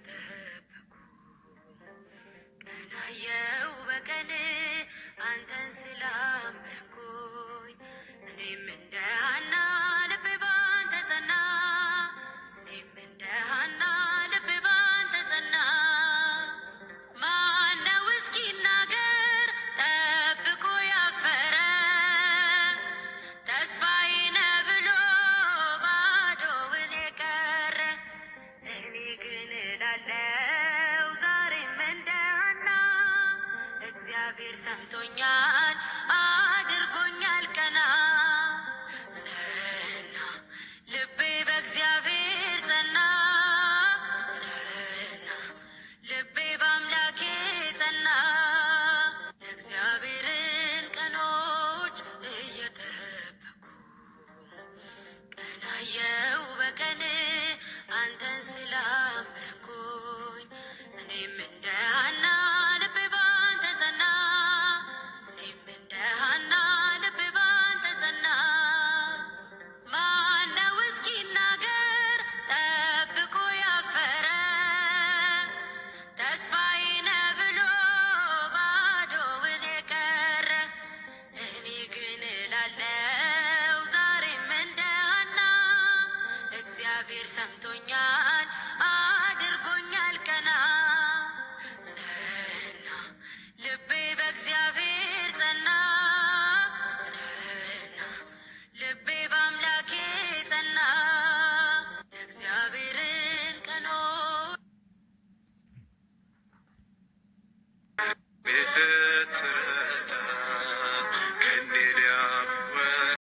እየጠበኩ ቀናየው በቀን አንተን ስላመንኩኝ እኔም እንደ ሐና ልቤ ባንተ ጸና። እኔም እንደ ሐና ልቤ ባንተ ጸና። ማነው እስኪ ይናገር ጠብቆ ያፈረ ተስፋዬ ነህ ብሎ ባዶውን የቀረ? እኔ ግን እላለው ዛሬም እንደ ሐና እግዚአብሔር ሰምቶኛል አድርጎኛል ቀና። ጸና ልቤ በእግዚአብሔር ጸና። ጸና ልቤ በአምላኬ ጸና። እግዚአብሔርን ቀኖች እየጠበኩ ቀናየው በቀን አንተን ስላመንኩኝ እኔም እንደ ሐና ልቤ ባንተ ጸና። እኔም እንደ ሐና ልቤ ባንተ ጸና። ማነው እስኪ ይናገር ጠብቆ ያፈረ ተስፋዬ ነህ ብሎ ባዶውን የቀረ? እኔ ግን እላለው ዛሬም እንደ ሐና እግዚአብሔር ሰምቶኛል አድርጎኛል ቀና።